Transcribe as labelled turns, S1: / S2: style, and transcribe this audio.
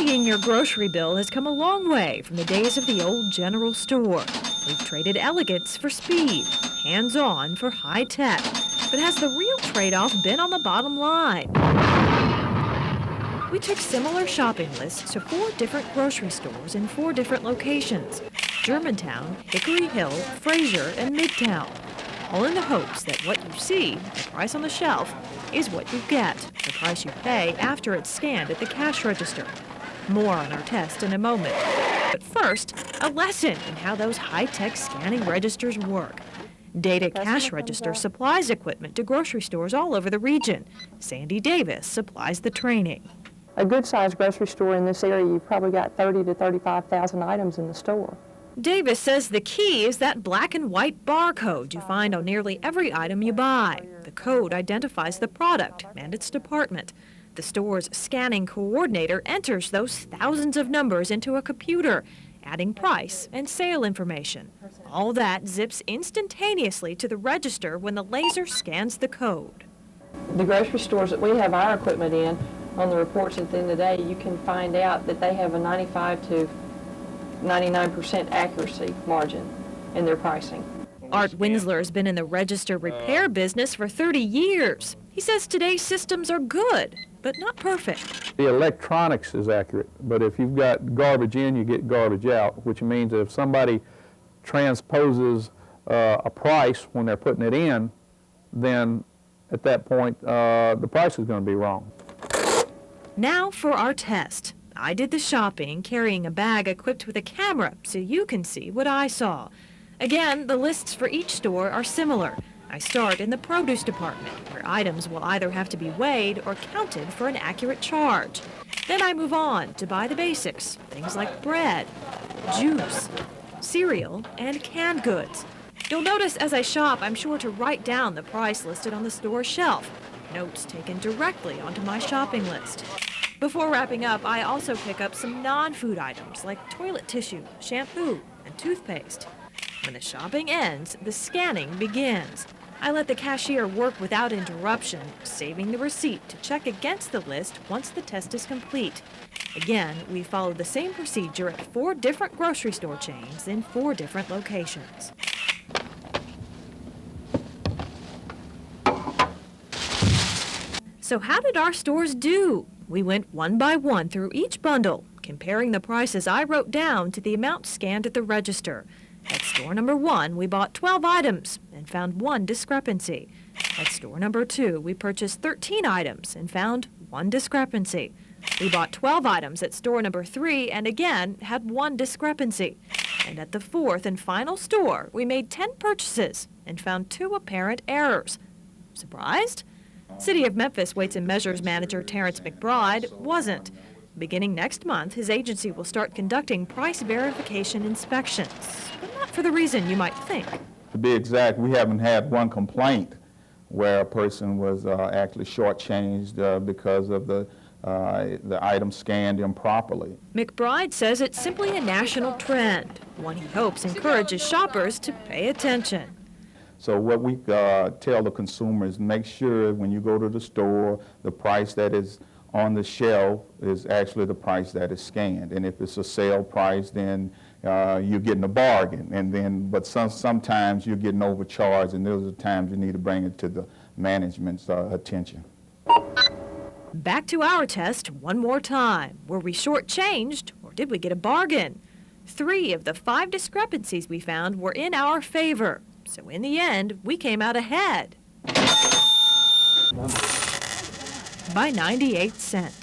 S1: Tallying your grocery bill has come a long way from the days of the old general store. We've traded elegance for speed, hands-on for high-tech. But has the real trade-off been on the bottom line? We took similar shopping lists to 4 different grocery stores in 4 different locations: Germantown, Hickory Hill, Fraser, and Midtown. All in the hopes that what you see, the price on the shelf, is what you get, the price you pay after it's scanned at the cash register. More on our test in a moment. But first, a lesson in how those high-tech scanning registers work. Data Cash Register supplies equipment to grocery stores all over the region. Sandy Davis supplies the training.
S2: A good-sized grocery store in this area, you've probably got 30 to 35,000 items in the store.
S1: Davis says the key is that black and white barcode you find on nearly every item you buy. The code identifies the product and its department. The store's scanning coordinator enters those thousands of numbers into a computer, adding price and sale information. All that zips instantaneously to the register when the laser scans the code.
S2: The grocery stores that we have our equipment in, on the reports at the end of the day, you can find out that they have a 95 to 99% accuracy margin in their pricing.
S1: Art Winsler has been in the register repair business for 30 years. He says today's systems are good, but not perfect.
S3: The electronics is accurate, but if you've got garbage in, you get garbage out, which means that if somebody transposes a price when they're putting it in, then at that point, the price is going to be wrong.
S1: Now for our test. I did the shopping, carrying a bag equipped with a camera so you can see what I saw. Again, the lists for each store are similar. I start in the produce department, where items will either have to be weighed or counted for an accurate charge. Then I move on to buy the basics, things like bread, juice, cereal, and canned goods. You'll notice as I shop, I'm sure to write down the price listed on the store shelf, notes taken directly onto my shopping list. Before wrapping up, I also pick up some non-food items like toilet tissue, shampoo, and toothpaste. When the shopping ends, the scanning begins. I let the cashier work without interruption, saving the receipt to check against the list once the test is complete. Again, we followed the same procedure at 4 different grocery store chains in 4 different locations. So how did our stores do? We went one by one through each bundle, comparing the prices I wrote down to the amount scanned at the register. At store number 1, we bought 12 items and found 1 discrepancy. At store number 2, we purchased 13 items and found 1 discrepancy. We bought 12 items at store number 3 and again had 1 discrepancy. And at the 4th and final store, we made 10 purchases and found 2 apparent errors. Surprised? City of Memphis Weights and Measures manager Terrence McBride wasn't. Beginning next month, his agency will start conducting price verification inspections, but not for the reason you might think.
S4: To be exact, we haven't had one complaint where a person was actually shortchanged because of the item scanned improperly.
S1: McBride says it's simply a national trend, one he hopes encourages shoppers to pay attention.
S4: So what we tell the consumers, make sure when you go to the store, the price that is on the shelf is actually the price that is scanned. And if it's a sale price, then you're getting a bargain. But sometimes you're getting overcharged, and those are the times you need to bring it to the management's attention.
S1: Back to our test one more time. Were we shortchanged, or did we get a bargain? 3 of the 5 discrepancies we found were in our favor. So in the end, we came out ahead by 98 cents.